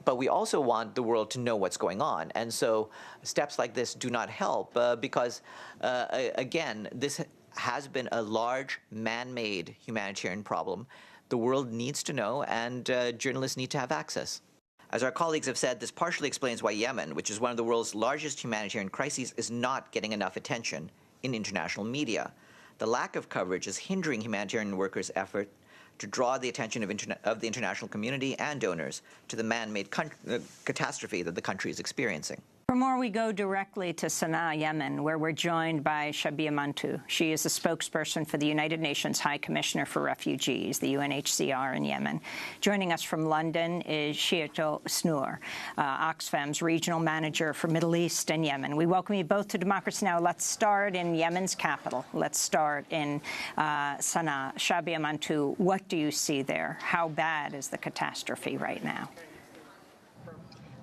Speaker 18: but we also want the world to know what's going on. And so steps like this do not help because, again, this has been a large man-made humanitarian problem. The world needs to know, and journalists need to have access. As our colleagues have said, this partially explains why Yemen, which is one of the world's largest humanitarian crises, is not getting enough attention in international media. The lack of coverage is hindering humanitarian workers' effort to draw the attention of the international community and donors to the man-made catastrophe that the country is experiencing.
Speaker 1: For more, we go directly to Sana'a, Yemen, where we're joined by Shabia Mantou. She is a spokesperson for the United Nations High Commissioner for Refugees, the UNHCR in Yemen. Joining us from London is Shito Snoor, Oxfam's regional manager for Middle East and Yemen. We welcome you both to Democracy Now! Let's start in Yemen's capital. Let's start in Sana'a. Shabia Mantou, what do you see there? How bad is the catastrophe right now?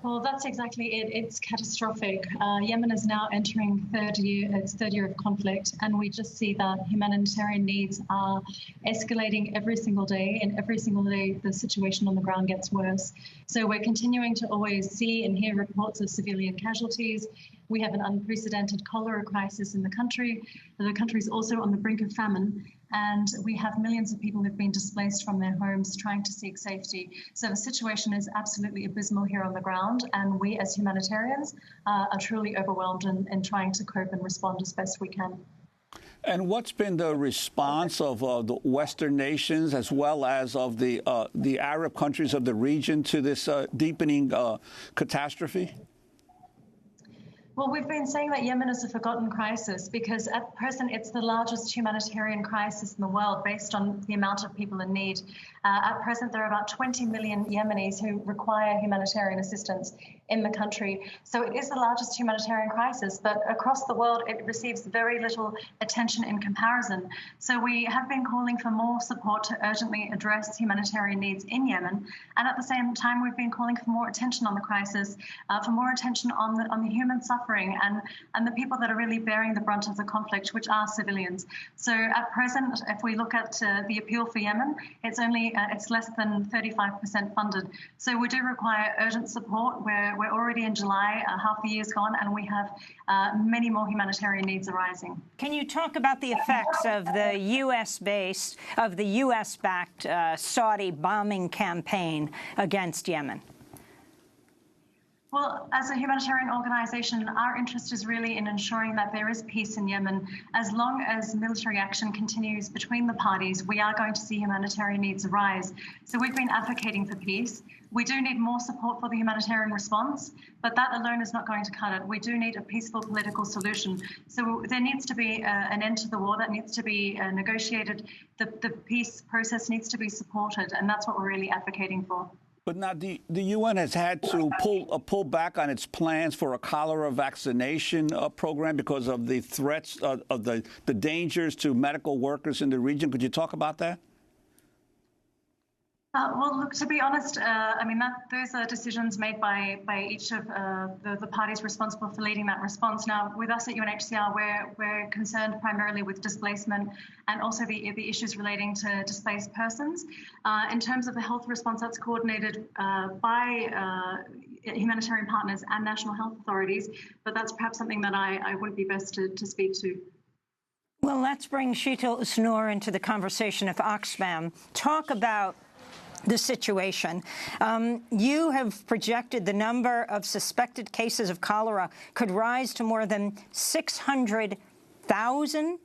Speaker 19: Well, that's exactly it. It's catastrophic. Yemen is now entering its third year of conflict, and we just see that humanitarian needs are escalating every single day, and every single day the situation on the ground gets worse. So we're continuing to always see and hear reports of civilian casualties. We have an unprecedented cholera crisis in the country. The country is also on the brink of famine, and we have millions of people who've been displaced from their homes trying to seek safety. So the situation is absolutely abysmal here on the ground, and we as humanitarians are truly overwhelmed in trying to cope and respond as best we can.
Speaker 12: And what's been the response of the Western nations as well as of the Arab countries of the region to this deepening catastrophe?
Speaker 19: Well, we've been saying that Yemen is a forgotten crisis because at present it's the largest humanitarian crisis in the world based on the amount of people in need. At present, there are about 20 million Yemenis who require humanitarian assistance in the country. So it is the largest humanitarian crisis, but across the world, it receives very little attention in comparison. So we have been calling for more support to urgently address humanitarian needs in Yemen. And at the same time, we've been calling for more attention on the crisis, for more attention on the human suffering and the people that are really bearing the brunt of the conflict, which are civilians. So at present, if we look at the appeal for Yemen, it's less than 35% funded. So we do require urgent support. We're already in July, half the year's gone, and we have many more humanitarian needs arising.
Speaker 1: Can you talk about the effects of the U.S.-backed Saudi bombing campaign against Yemen?
Speaker 19: Well, as a humanitarian organization, our interest is really in ensuring that there is peace in Yemen. As long as military action continues between the parties, we are going to see humanitarian needs arise. So we've been advocating for peace. We do need more support for the humanitarian response, but that alone is not going to cut it. We do need a peaceful political solution. So there needs to be an end to the war that needs to be negotiated. The peace process needs to be supported, and that's what we're really advocating for.
Speaker 12: But now the UN has had to pull back on its plans for a cholera vaccination program because of the threats of the dangers to medical workers in the region. Could you talk about that?
Speaker 19: Well, look, to be honest, I mean, those are decisions made by each of the parties responsible for leading that response. Now, with us at UNHCR, we're concerned primarily with displacement and also the issues relating to displaced persons. In terms of the health response, that's coordinated by humanitarian partners and national health authorities, but that's perhaps something that I wouldn't be best to speak to.
Speaker 1: Well, let's bring Shito Snoor into the conversation of Oxfam. Talk about the situation. You have projected the number of suspected cases of cholera could rise to more than 600,000,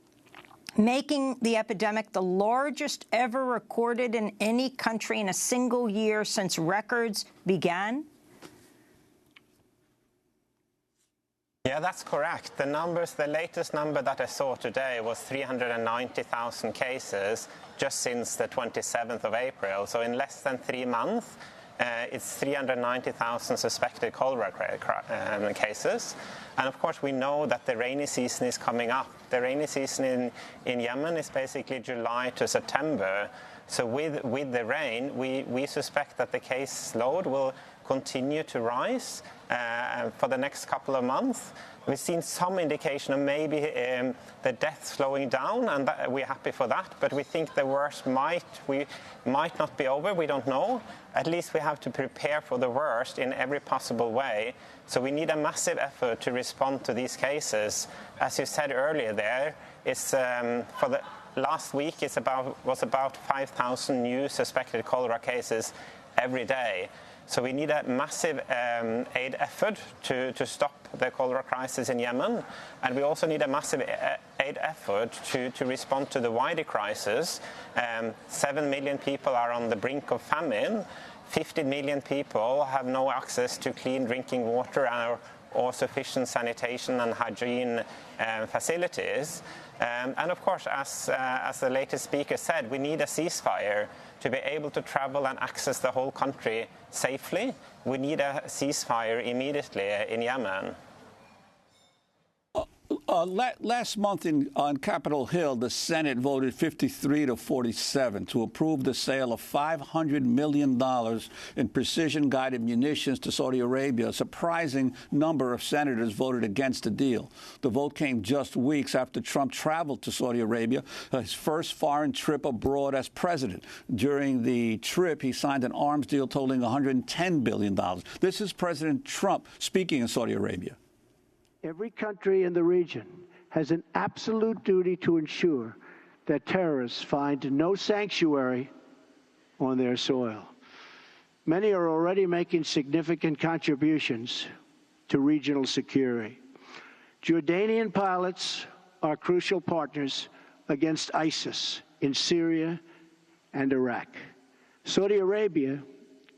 Speaker 1: making the epidemic the largest ever recorded in any country in a single year since records began.
Speaker 20: Yeah, that's correct. The latest number that I saw today was 390,000 cases just since the 27th of April. So in less than 3 months, it's 390,000 suspected cholera cases. And of course, we know that the rainy season is coming up. The rainy season in Yemen is basically July to September. So with the rain, we suspect that the case load will continue to rise for the next couple of months. We've seen some indication of maybe the death slowing down, and we're happy for that. But we think the worst might not be over. We don't know. At least we have to prepare for the worst in every possible way. So we need a massive effort to respond to these cases. As you said earlier, there is for the last week was about 5,000 new suspected cholera cases every day. So we need a massive aid effort to stop the cholera crisis in Yemen. And we also need a massive aid effort to respond to the wider crisis. 7 million people are on the brink of famine. 50 million people have no access to clean drinking water or sufficient sanitation and hygiene facilities. And of course, as the latest speaker said, we need a ceasefire to be able to travel and access the whole country safely. We need a ceasefire immediately in Yemen.
Speaker 12: Last month on Capitol Hill, the Senate voted 53 to 47 to approve the sale of $500 million in precision-guided munitions to Saudi Arabia. A surprising number of senators voted against the deal. The vote came just weeks after Trump traveled to Saudi Arabia, his first foreign trip abroad as president. During the trip, he signed an arms deal totaling $110 billion. This is President Trump speaking in Saudi Arabia.
Speaker 21: Every country in the region has an absolute duty to ensure that terrorists find no sanctuary on their soil. Many are already making significant contributions to regional security. Jordanian pilots are crucial partners against ISIS in Syria and Iraq. Saudi Arabia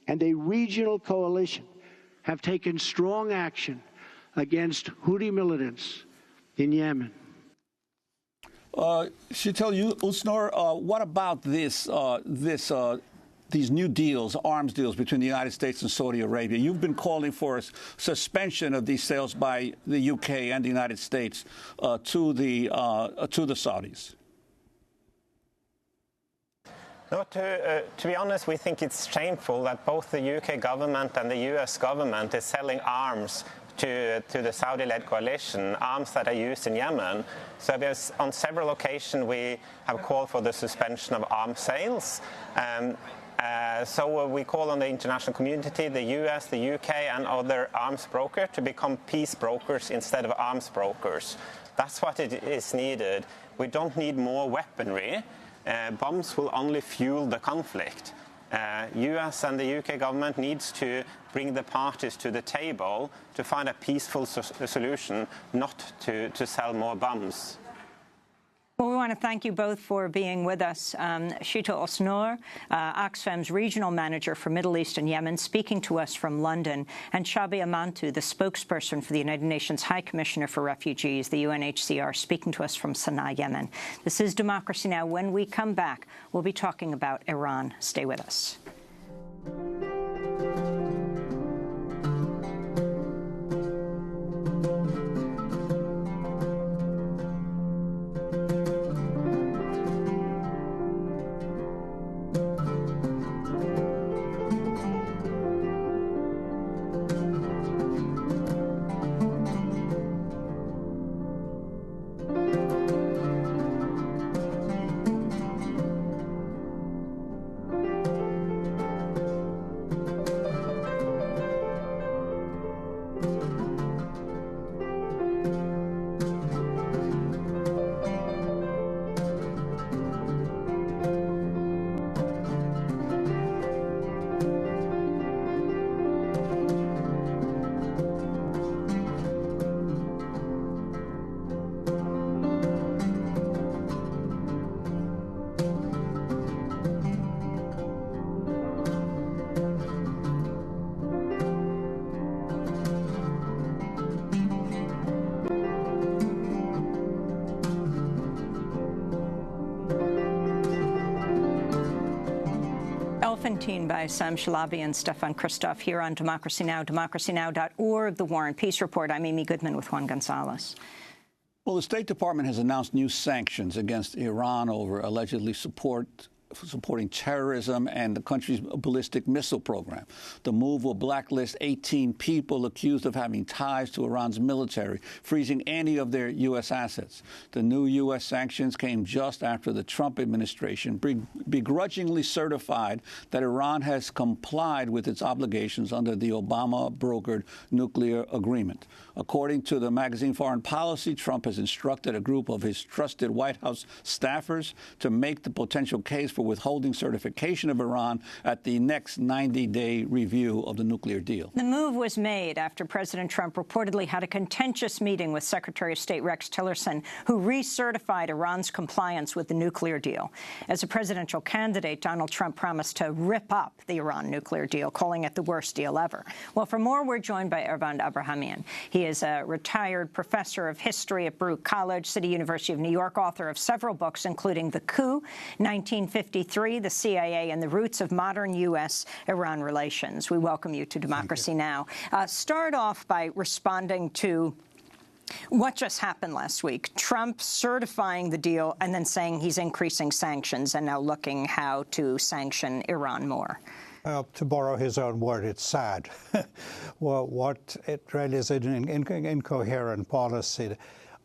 Speaker 21: and a regional coalition have taken strong action against Houthi militants in Yemen.
Speaker 12: Shital Usnur, what about these new deals, arms deals between the United States and Saudi Arabia? You've been calling for a suspension of these sales by the UK and the United States to the Saudis.
Speaker 20: No, to be honest, we think it's shameful that both the UK government and the US government is selling arms to the Saudi-led coalition, arms that are used in Yemen. So on several occasions we have called for the suspension of arms sales. So we call on the international community, the US, the UK and other arms brokers to become peace brokers instead of arms brokers. That's what it is needed. We don't need more weaponry. Bombs will only fuel the conflict. US and the UK government needs to bring the parties to the table to find a peaceful solution, not to sell more bombs.
Speaker 1: Well, we want to thank you both for being with us. Shital Usnur, Oxfam's regional manager for Middle East and Yemen, speaking to us from London, and Shahbia Mantu, the spokesperson for the United Nations High Commissioner for Refugees, the UNHCR, speaking to us from Sana'a, Yemen. This is Democracy Now! When we come back, we'll be talking about Iran. Stay with us. Elephantine by Sam Shalabi and Stefan Christoff here on Democracy Now!, DemocracyNow.org, The War and Peace Report. I'm Amy Goodman with Juan Gonzalez.
Speaker 12: Well, the State Department has announced new sanctions against Iran over allegedly supporting terrorism and the country's ballistic missile program. The move will blacklist 18 people accused of having ties to Iran's military, freezing any of their U.S. assets. The new U.S. sanctions came just after the Trump administration begrudgingly certified that Iran has complied with its obligations under the Obama-brokered nuclear agreement. According to the magazine Foreign Policy, Trump has instructed a group of his trusted White House staffers to make the potential case for withholding certification of Iran at the next 90-day review of the nuclear deal.
Speaker 1: The move was made after President Trump reportedly had a contentious meeting with Secretary of State Rex Tillerson, who recertified Iran's compliance with the nuclear deal. As a presidential candidate, Donald Trump promised to rip up the Iran nuclear deal, calling it the worst deal ever. Well, for more, we're joined by Ervand Abrahamian. He is a retired professor of history at Baruch College, City University of New York, author of several books, including The Coup, 1953, The CIA, and the Roots of Modern U.S.-Iran Relations. We welcome you to Democracy Now! Start off by responding to what just happened last week. Trump certifying the deal and then saying he's increasing sanctions and now looking how to sanction Iran more.
Speaker 4: To borrow his own word, it's sad. Well, what it really is an incoherent policy.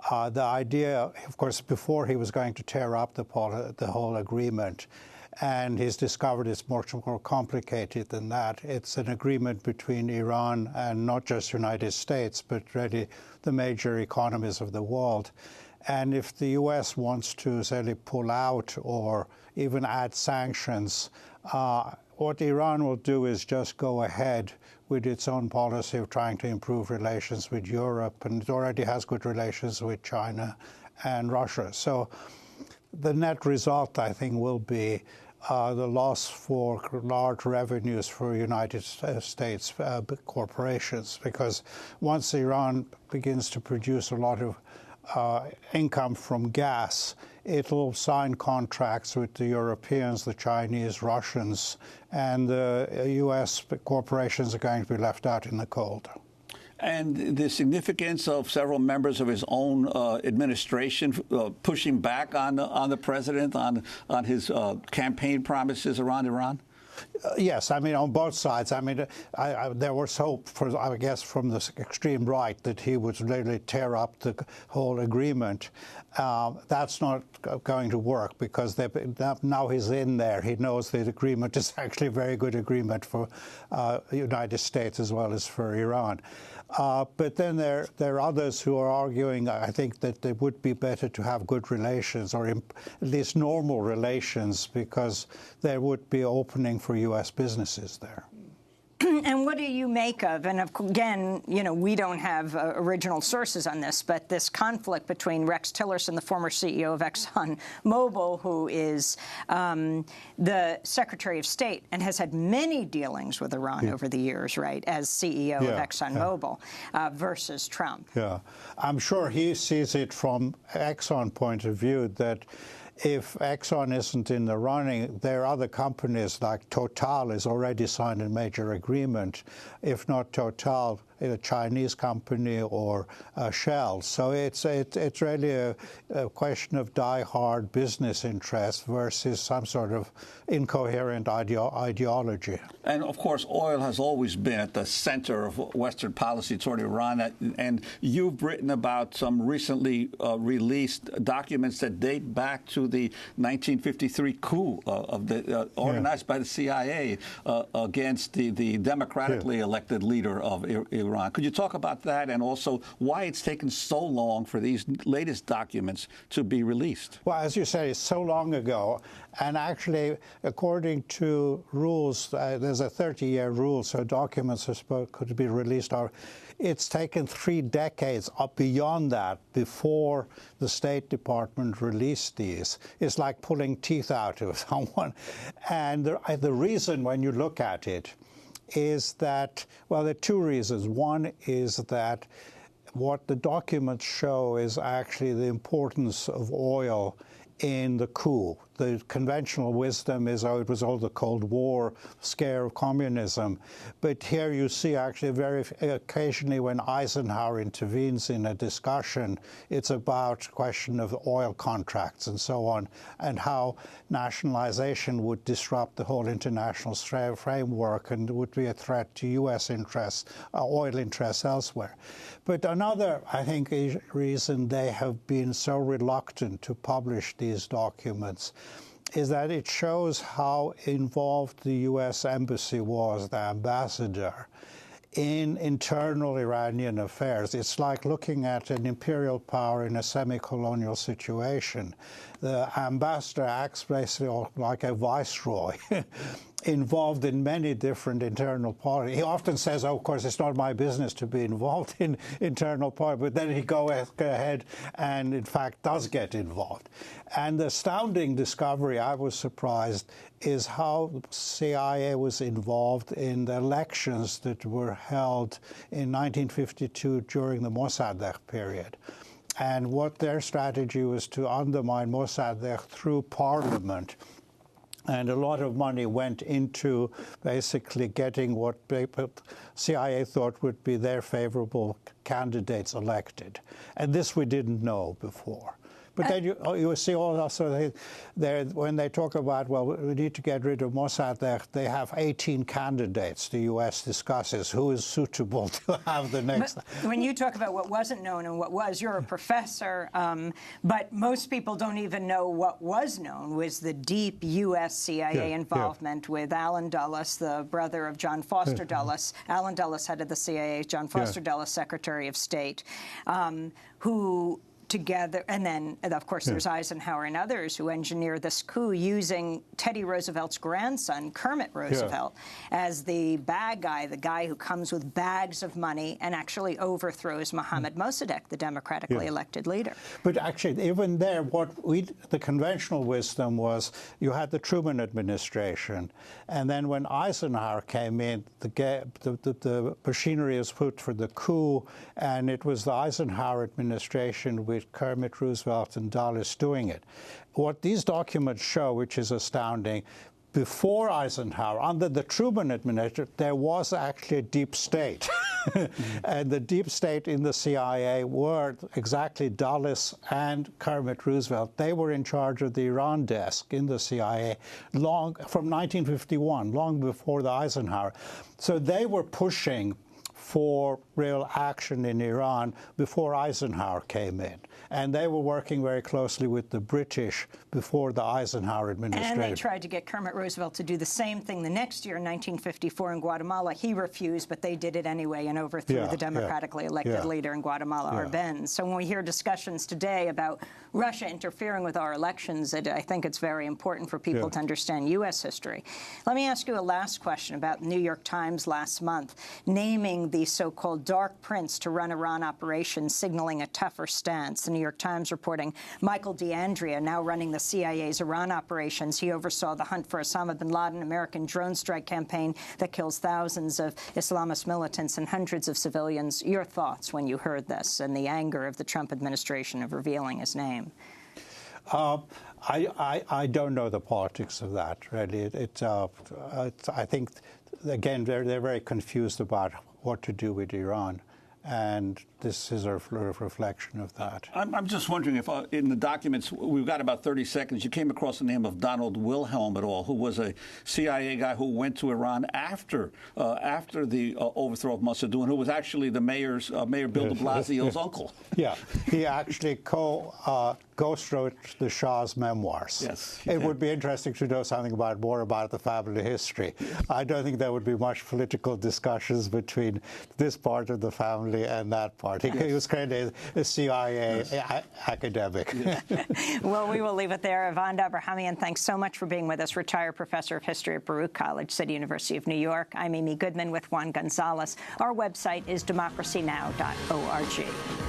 Speaker 4: The idea, of course, before he was going to tear up the whole agreement, and he's discovered it's much more complicated than that. It's an agreement between Iran and not just the United States, but really the major economies of the world. And if the U.S. wants to say pull out or even add sanctions, what Iran will do is just go ahead with its own policy of trying to improve relations with Europe, and it already has good relations with China and Russia. So the net result, I think, will be the loss for large revenues for United States corporations, because once Iran begins to produce a lot of income from gas, it will sign contracts with the Europeans, the Chinese, Russians, and the U.S. corporations are going to be left out in the cold.
Speaker 12: And the significance of several members of his own administration pushing back on the president on his campaign promises around Iran?
Speaker 4: Yes, I mean, on both sides. I mean, there was hope, I guess, from the extreme right that he would really tear up the whole agreement. That's not going to work because now he's in there. He knows the agreement is actually a very good agreement for the United States as well as for Iran. But then there are others who are arguing, I think, that it would be better to have good relations, or at least normal relations, because there would be opening for U.S. businesses there.
Speaker 1: And what do you make of, and again, you know, we don't have original sources on this, but this conflict between Rex Tillerson, the former CEO of ExxonMobil, who is the Secretary of State and has had many dealings with Iran over the years, right, as CEO of ExxonMobil, versus Trump.
Speaker 4: Yeah, I'm sure he sees it from Exxon point of view that if Exxon isn't in the running, there are other companies like Total has already signed a major agreement. If not Total, a Chinese company or Shell. So it's really a question of die-hard business interest versus some sort of incoherent ideology.
Speaker 12: And of course, oil has always been at the center of Western policy toward Iran. And you've written about some recently released documents that date back to the 1953 coup organized by the CIA against the democratically elected leader of Iran. Could you talk about that and also why it's taken so long for these latest documents to be released?
Speaker 4: Well, as you say, it's so long ago. And actually, according to rules, there's a 30-year rule, so documents could be released. It's taken 3 decades up beyond that before the State Department released these. It's like pulling teeth out of someone. And the reason, when you look at it, is that, well, there are 2 reasons. One is that what the documents show is actually the importance of oil in the coup. the conventional wisdom is, oh, it was all the Cold War scare of communism. But here you see actually very occasionally when Eisenhower intervenes in a discussion, it's about question of oil contracts and so on, and how nationalization would disrupt the whole international framework and would be a threat to U.S. interests, oil interests elsewhere. But another, I think, reason they have been so reluctant to publish these documents is that it shows how involved the U.S. embassy was, the ambassador, in internal Iranian affairs. It's like looking at an imperial power in a semi-colonial situation. The ambassador acts basically like a viceroy, involved in many different internal politics. He often says, oh, of course, it's not my business to be involved in internal politics, but then he goes ahead and, in fact, does get involved. And the astounding discovery, I was surprised, is how the CIA was involved in the elections that were held in 1952 during the Mossadegh period. And what their strategy was to undermine Mossadegh through parliament. And a lot of money went into basically getting what CIA thought would be their favorable candidates elected. And this we didn't know before. But then you see also there, when they talk about, well, we need to get rid of Mossadegh, they have 18 candidates the U.S. discusses who is suitable to have the next.
Speaker 1: But when you talk about what wasn't known and what was, you're a professor, but most people don't even know what was known was the deep U.S. CIA involvement with Allen Dulles, the brother of John Foster Dulles. Allen Dulles, head of the CIA, John Foster Dulles, Secretary of State, who together, and then, of course, there's Eisenhower and others who engineer this coup using Teddy Roosevelt's grandson, Kermit Roosevelt, as the bad guy, the guy who comes with bags of money and actually overthrows Mohammad Mossadegh, the democratically elected leader.
Speaker 4: But actually, even there, the conventional wisdom was you had the Truman administration, and then when Eisenhower came in, the machinery was put for the coup, and it was the Eisenhower administration with Kermit Roosevelt and Dulles doing it. What these documents show, which is astounding, before Eisenhower, under the Truman administration, there was actually a deep state. And the deep state in the CIA were exactly Dulles and Kermit Roosevelt. They were in charge of the Iran desk in the CIA from 1951, long before the Eisenhower. So they were pushing for real action in Iran before Eisenhower came in. And they were working very closely with the British before the Eisenhower administration.
Speaker 1: And they tried to get Kermit Roosevelt to do the same thing the next year in 1954 in Guatemala. He refused, but they did it anyway and overthrew the democratically elected leader in Guatemala, Arbenz. So when we hear discussions today about Russia interfering with our elections, I think it's very important for people to understand U.S. history. Let me ask you a last question about the New York Times last month, naming the so-called Dark Prince to run Iran operations, signaling a tougher stance. The New York Times reporting Michael D'Andrea, now running the CIA's Iran operations. He oversaw the hunt for Osama bin Laden, American drone strike campaign that kills thousands of Islamist militants and hundreds of civilians. Your thoughts when you heard this and the anger of the Trump administration of revealing his name?
Speaker 4: I don't know the politics of that, really. I think, again, they're very confused about what to do with Iran. And this is a reflection of that.
Speaker 12: I'm just wondering if in the documents, we've got about 30 seconds, you came across the name of Donald Wilhelm at all, who was a CIA guy who went to Iran after the overthrow of Mossadegh, and who was actually the Mayor Bill de Blasio's uncle. Yeah,
Speaker 4: he actually ghost-wrote the Shah's memoirs.
Speaker 12: Yes.
Speaker 4: It would be interesting to know something more about the family history. I don't think there would be much political discussions between this part of the family and that part. He was kind of a CIA academic.
Speaker 1: Well, we will leave it there. Avand Abrahamian, thanks so much for being with us, retired professor of history at Baruch College, City University of New York. I'm Amy Goodman with Juan Gonzalez. Our website is democracynow.org.